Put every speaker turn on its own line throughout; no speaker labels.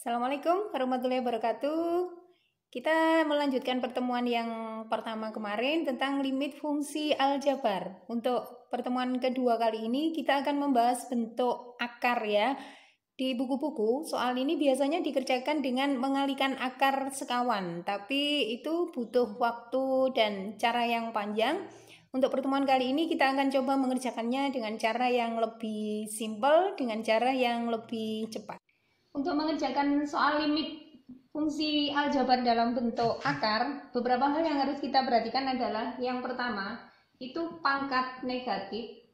Assalamualaikum warahmatullahi wabarakatuh. Kita melanjutkan pertemuan yang pertama kemarin tentang limit fungsi aljabar. Untuk pertemuan kedua kali ini kita akan membahas bentuk akar ya. Di buku-buku soal ini biasanya dikerjakan dengan mengalihkan akar sekawan, tapi itu butuh waktu dan cara yang panjang. Untuk pertemuan kali ini kita akan coba mengerjakannya dengan cara yang lebih simpel, dengan cara yang lebih cepat. Untuk mengerjakan soal limit fungsi aljabar dalam bentuk akar, beberapa hal yang harus kita perhatikan adalah yang pertama, itu pangkat negatif.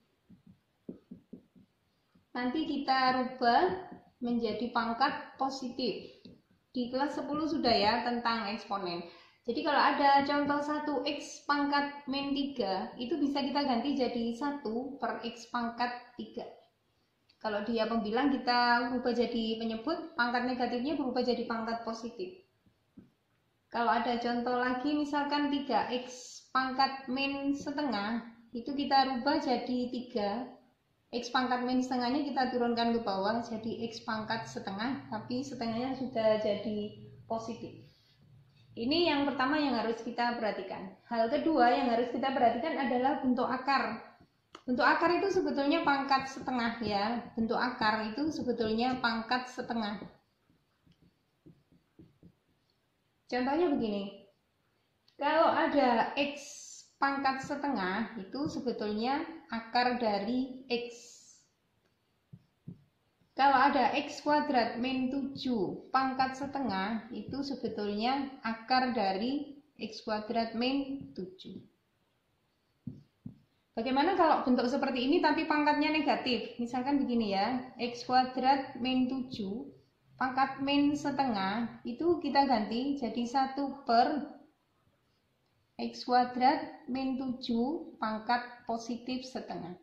Nanti kita rubah menjadi pangkat positif. Di kelas 10 sudah ya tentang eksponen. Jadi kalau ada contoh 1x pangkat min 3, itu bisa kita ganti jadi 1 per x pangkat 3. Kalau dia pembilang kita berubah jadi penyebut, pangkat negatifnya berubah jadi pangkat positif. Kalau ada contoh lagi misalkan 3x pangkat min setengah, itu kita rubah jadi 3. X pangkat min setengahnya kita turunkan ke bawah jadi x pangkat setengah, tapi setengahnya sudah jadi positif. Ini yang pertama yang harus kita perhatikan. Hal kedua yang harus kita perhatikan adalah bentuk akar. Bentuk akar itu sebetulnya pangkat setengah ya. Bentuk akar itu sebetulnya pangkat setengah. Contohnya begini. Kalau ada x pangkat setengah itu sebetulnya akar dari x. Kalau ada x kuadrat min 7 pangkat setengah itu sebetulnya akar dari x kuadrat min 7. Bagaimana kalau bentuk seperti ini tapi pangkatnya negatif? Misalkan begini ya, x kuadrat min 7 pangkat min setengah itu kita ganti jadi 1 per x kuadrat min 7 pangkat positif setengah.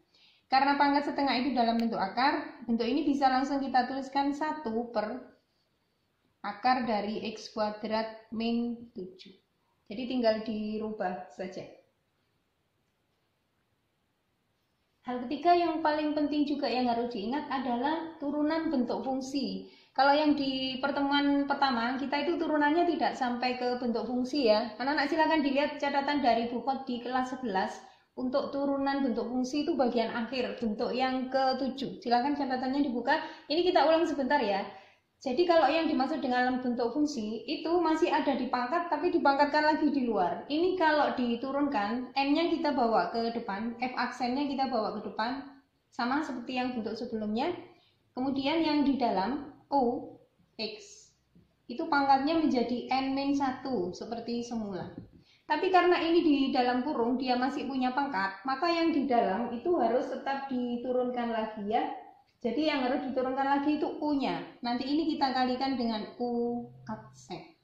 Karena pangkat setengah itu dalam bentuk akar, bentuk ini bisa langsung kita tuliskan 1 per akar dari x kuadrat min 7. Jadi tinggal dirubah saja. Hal ketiga yang paling penting juga yang harus diingat adalah turunan bentuk fungsi. Kalau yang di pertemuan pertama kita itu turunannya tidak sampai ke bentuk fungsi ya. Anak-anak silakan dilihat catatan dari buku di kelas 11 untuk turunan bentuk fungsi itu bagian akhir, bentuk yang ke-7. Silakan catatannya dibuka. Ini kita ulang sebentar ya. Jadi kalau yang dimaksud dengan bentuk fungsi itu masih ada di pangkat tapi dipangkatkan lagi di luar. Ini kalau diturunkan, n-nya kita bawa ke depan, f aksennya kita bawa ke depan, sama seperti yang bentuk sebelumnya. Kemudian yang di dalam o, x, itu pangkatnya menjadi n-1 seperti semula. Tapi karena ini di dalam kurung dia masih punya pangkat, maka yang di dalam itu harus tetap diturunkan lagi ya. Jadi yang harus diturunkan lagi itu U-nya. Nanti ini kita kalikan dengan U aksen.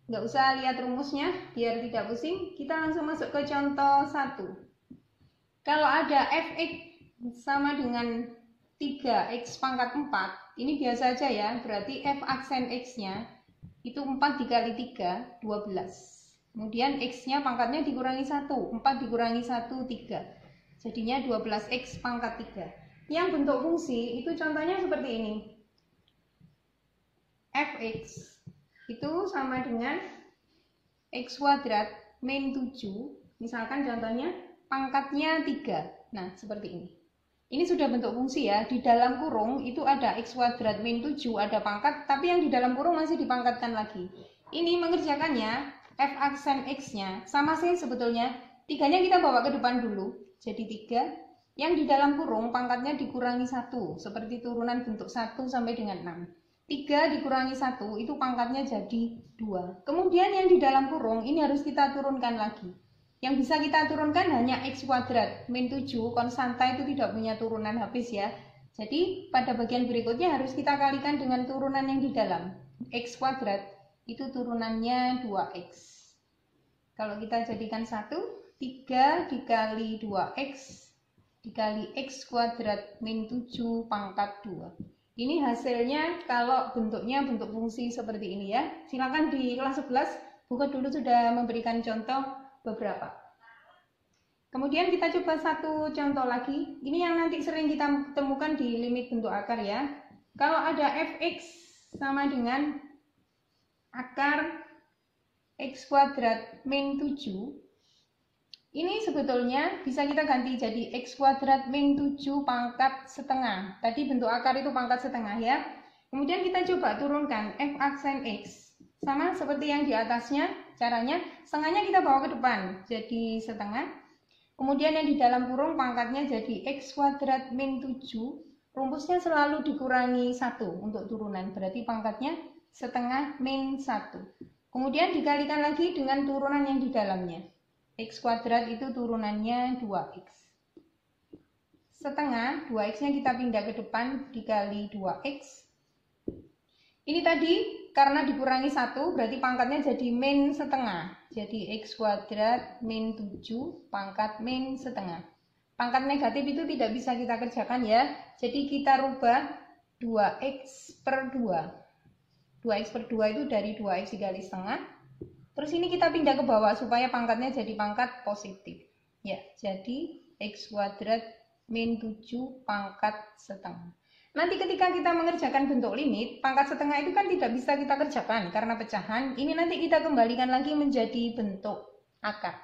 Nggak usah lihat rumusnya, biar tidak pusing. Kita langsung masuk ke contoh 1. Kalau ada fx sama dengan 3x pangkat 4, ini biasa aja ya, berarti f aksen x-nya itu 4 dikali 3, 12. Kemudian x-nya pangkatnya dikurangi 1, 4 dikurangi 1, 3. Jadinya 12x pangkat 3. Yang bentuk fungsi itu contohnya seperti ini. Fx itu sama dengan x kuadrat min 7. Misalkan contohnya pangkatnya 3. Nah, seperti ini. Ini sudah bentuk fungsi ya. Di dalam kurung itu ada x kuadrat min 7, ada pangkat, tapi yang di dalam kurung masih dipangkatkan lagi. Ini mengerjakannya, f aksen x-nya sama sih sebetulnya. 3-nya kita bawa ke depan dulu. Jadi 3. Yang di dalam kurung pangkatnya dikurangi 1, seperti turunan bentuk 1 sampai dengan 6. 3 dikurangi 1 itu pangkatnya jadi 2. Kemudian yang di dalam kurung ini harus kita turunkan lagi. Yang bisa kita turunkan hanya x kuadrat min 7, konstanta itu tidak punya turunan habis ya. Jadi pada bagian berikutnya harus kita kalikan dengan turunan yang di dalam. X kuadrat itu turunannya 2x. Kalau kita jadikan 1, 3 dikali 2x dikali x kuadrat min 7 pangkat 2. Ini hasilnya kalau bentuknya bentuk fungsi seperti ini ya. Silakan di kelas 11 buku dulu sudah memberikan contoh beberapa. Kemudian kita coba satu contoh lagi. Ini yang nanti sering kita temukan di limit bentuk akar ya. Kalau ada fx sama dengan akar X kuadrat min 7. Ini sebetulnya bisa kita ganti jadi X kuadrat min 7 pangkat setengah. Tadi bentuk akar itu pangkat setengah ya. Kemudian kita coba turunkan f aksen X. Sama seperti yang di atasnya, caranya setengahnya kita bawa ke depan jadi setengah. Kemudian yang di dalam kurung pangkatnya jadi X kuadrat min 7. Rumusnya selalu dikurangi 1 untuk turunan. Berarti pangkatnya setengah min 1. Kemudian dikalikan lagi dengan turunan yang di dalamnya. X kuadrat itu turunannya 2X. Setengah, 2X-nya kita pindah ke depan dikali 2X. Ini tadi karena dikurangi 1 berarti pangkatnya jadi min setengah. Jadi X kuadrat min 7 pangkat min setengah. Pangkat negatif itu tidak bisa kita kerjakan ya. Jadi kita rubah 2X per 2. 2X per 2 itu dari 2X dikali setengah. Terus ini kita pindah ke bawah supaya pangkatnya jadi pangkat positif. Ya, jadi X kuadrat min 7 pangkat setengah. Nanti ketika kita mengerjakan bentuk limit, pangkat setengah itu kan tidak bisa kita kerjakan karena pecahan. Ini nanti kita kembalikan lagi menjadi bentuk akar.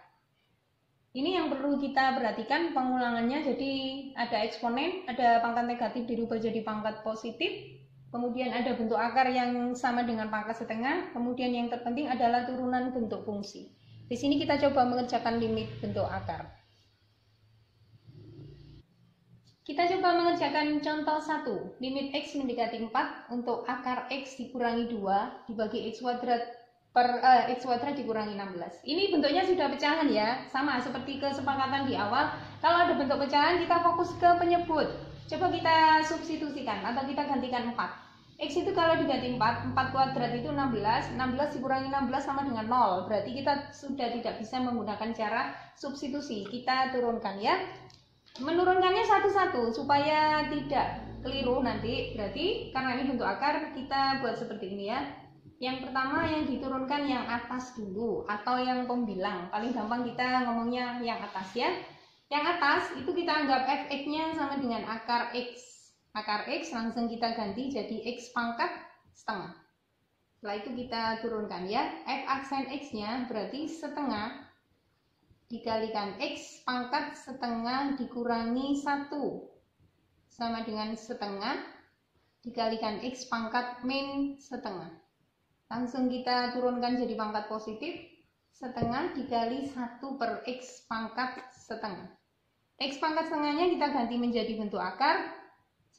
Ini yang perlu kita perhatikan pengulangannya. Jadi ada eksponen, ada pangkat negatif dirubah jadi pangkat positif. Kemudian ada bentuk akar yang sama dengan pangkat setengah. Kemudian yang terpenting adalah turunan bentuk fungsi. Di sini kita coba mengerjakan limit bentuk akar. Kita coba mengerjakan contoh 1. Limit X mendekati 4 untuk akar X dikurangi 2 dibagi X kuadrat per X kuadrat dikurangi 16. Ini bentuknya sudah pecahan ya. Sama seperti kesepakatan di awal. Kalau ada bentuk pecahan kita fokus ke penyebut. Coba kita substitusikan atau kita gantikan 4. X itu kalau diganti 4 kuadrat itu 16. 16 dikurangi 16 sama dengan 0. Berarti kita sudah tidak bisa menggunakan cara substitusi. Kita turunkan ya. Menurunkannya satu-satu supaya tidak keliru nanti. Berarti karena ini bentuk akar kita buat seperti ini ya. Yang pertama yang diturunkan yang atas dulu atau yang pembilang. Paling gampang kita ngomongnya yang atas ya. Yang atas itu kita anggap fx-nya sama dengan akar X. Akar X langsung kita ganti jadi X pangkat setengah. Setelah itu kita turunkan ya. F aksen X-nya berarti setengah dikalikan X pangkat setengah dikurangi 1 sama dengan setengah dikalikan X pangkat min setengah. Langsung kita turunkan jadi pangkat positif. Setengah dikali 1 per X pangkat setengah. X pangkat setengahnya kita ganti menjadi bentuk akar.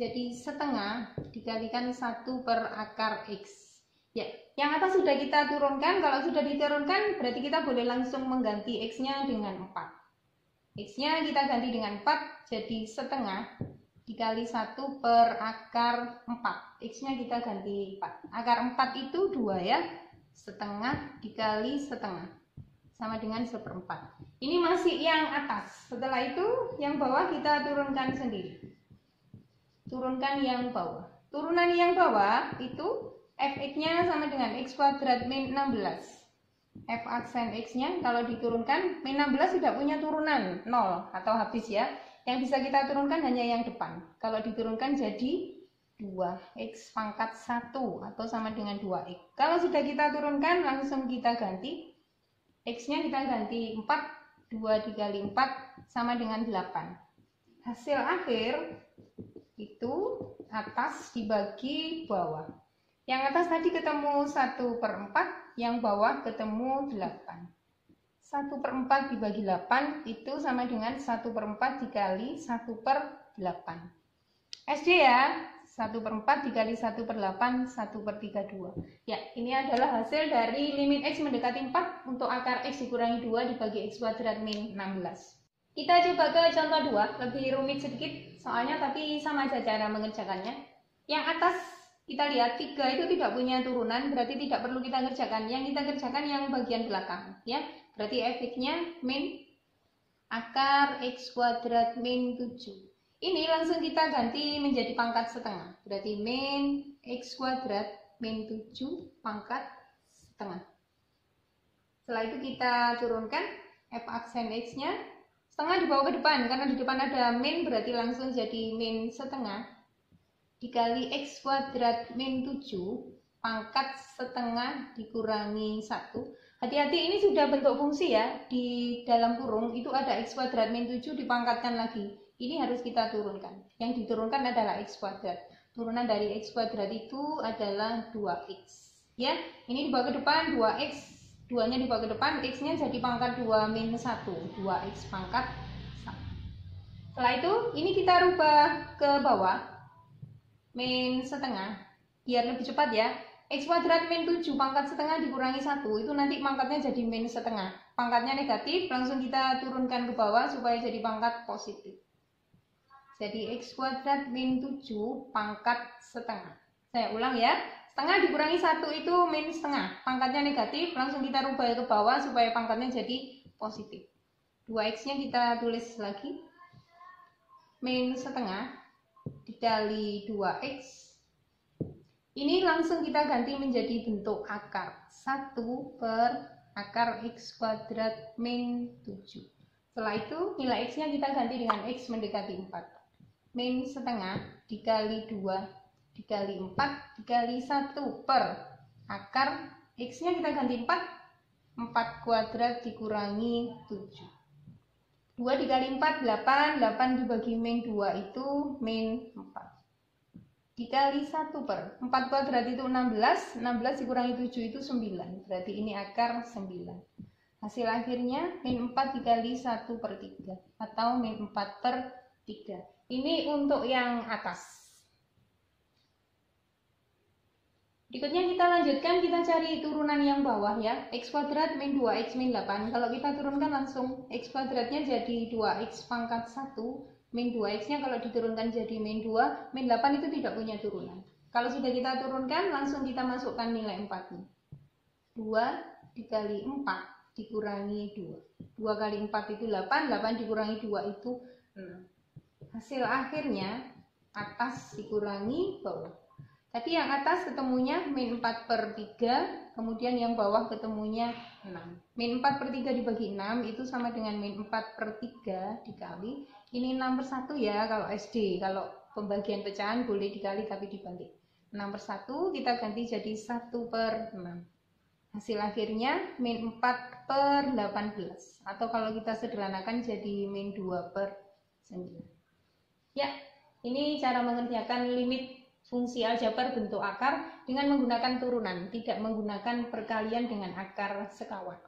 Jadi setengah dikalikan 1 per akar X. Ya, yang atas sudah kita turunkan. Kalau sudah diturunkan berarti kita boleh langsung mengganti X-nya dengan 4. X-nya kita ganti dengan 4 jadi setengah dikali 1 per akar 4. X-nya kita ganti 4. Akar 4 itu 2 ya. Setengah dikali setengah sama dengan 1/4. Ini masih yang atas. Setelah itu yang bawah kita turunkan sendiri. Turunkan yang bawah. Turunan yang bawah itu fx-nya sama dengan X kuadrat min 16. F aksen X-nya kalau diturunkan min 16 tidak punya turunan 0 atau habis ya. Yang bisa kita turunkan hanya yang depan. Kalau diturunkan jadi 2X pangkat 1 atau sama dengan 2X. Kalau sudah kita turunkan langsung kita ganti. X-nya kita ganti 4. 2 dikali 4 sama dengan 8. Hasil akhir itu atas dibagi bawah. Yang atas tadi ketemu 1/4, yang bawah ketemu 8. 1/4 dibagi 8 itu sama dengan 1/4 dikali 1/8. SD ya, 1/4 dikali 1/8, 1/32. Ya, ini adalah hasil dari limit X mendekati 4 untuk akar X dikurangi 2 dibagi X kuadrat min 16. Kita coba ke contoh 2, lebih rumit sedikit soalnya tapi sama aja cara mengerjakannya. Yang atas kita lihat 3 itu tidak punya turunan, berarti tidak perlu kita kerjakan. Yang kita kerjakan yang bagian belakang ya. Berarti fx-nya min akar X kuadrat min 7. Ini langsung kita ganti menjadi pangkat setengah. Berarti min X kuadrat min 7 pangkat setengah. Setelah itu kita turunkan f aksen X-nya. Setengah dibawa ke depan, karena di depan ada min berarti langsung jadi min setengah dikali X kuadrat min 7 pangkat setengah dikurangi 1. Hati-hati, ini sudah bentuk fungsi ya. Di dalam kurung itu ada x kuadrat min 7 dipangkatkan lagi. Ini harus kita turunkan. Yang diturunkan adalah x kuadrat. Turunan dari x kuadrat itu adalah 2x. Ya, ini dibawa ke depan 2x, 2-nya dibawa ke depan, x-nya jadi pangkat 2 min 1. 2x pangkat 1. Setelah itu, ini kita rubah ke bawah. Min setengah. Biar lebih cepat ya. X kuadrat min 7 pangkat setengah dikurangi 1. Itu nanti pangkatnya jadi min setengah. Pangkatnya negatif, langsung kita turunkan ke bawah supaya jadi pangkat positif. Jadi x kuadrat min 7 pangkat setengah. Saya ulang ya. Setengah dikurangi 1 itu min setengah. Pangkatnya negatif, langsung kita rubah ke bawah supaya pangkatnya jadi positif. 2x-nya kita tulis lagi. Min setengah dikali 2x. Ini langsung kita ganti menjadi bentuk akar. 1 per akar x kuadrat min 7. Setelah itu nilai x-nya kita ganti dengan x mendekati 4. Min setengah dikali 2 dikali 4 dikali 1 per akar x-nya kita ganti 4. 4 kuadrat dikurangi 7. 2 dikali 4 8. 8 dibagi min 2 itu min 4. Dikali 1 per 4 kuadrat itu 16. 16 dikurangi 7 itu 9. Berarti ini akar 9. Hasil akhirnya min 4 dikali 1 per 3 atau min 4 per 3. Ini untuk yang atas. Berikutnya kita lanjutkan, kita cari turunan yang bawah ya. X kuadrat min 2x min 8. Kalau kita turunkan langsung x kuadratnya jadi 2x pangkat 1. Min 2x-nya kalau diturunkan jadi min 2. Min 8 itu tidak punya turunan. Kalau sudah kita turunkan, langsung kita masukkan nilai 4-nya. 2 dikali 4 dikurangi 2. 2 kali 4 itu 8. 8 dikurangi 2 itu 6. Hasil akhirnya atas dikurangi bawah. Tadi yang atas ketemunya min 4 per 3, kemudian yang bawah ketemunya 6. Min 4 per 3 dibagi 6 itu sama dengan min 4 per 3 dikali. Ini 6 per 1 ya kalau SD, kalau pembagian pecahan boleh dikali tapi dibagi. 6 per 1 kita ganti jadi 1 per 6. Hasil akhirnya min 4 per 18. Atau kalau kita sederhanakan jadi min 2 per 9. Ya, ini cara mengerjakan limit fungsi aljabar bentuk akar dengan menggunakan turunan, tidak menggunakan perkalian dengan akar sekawan.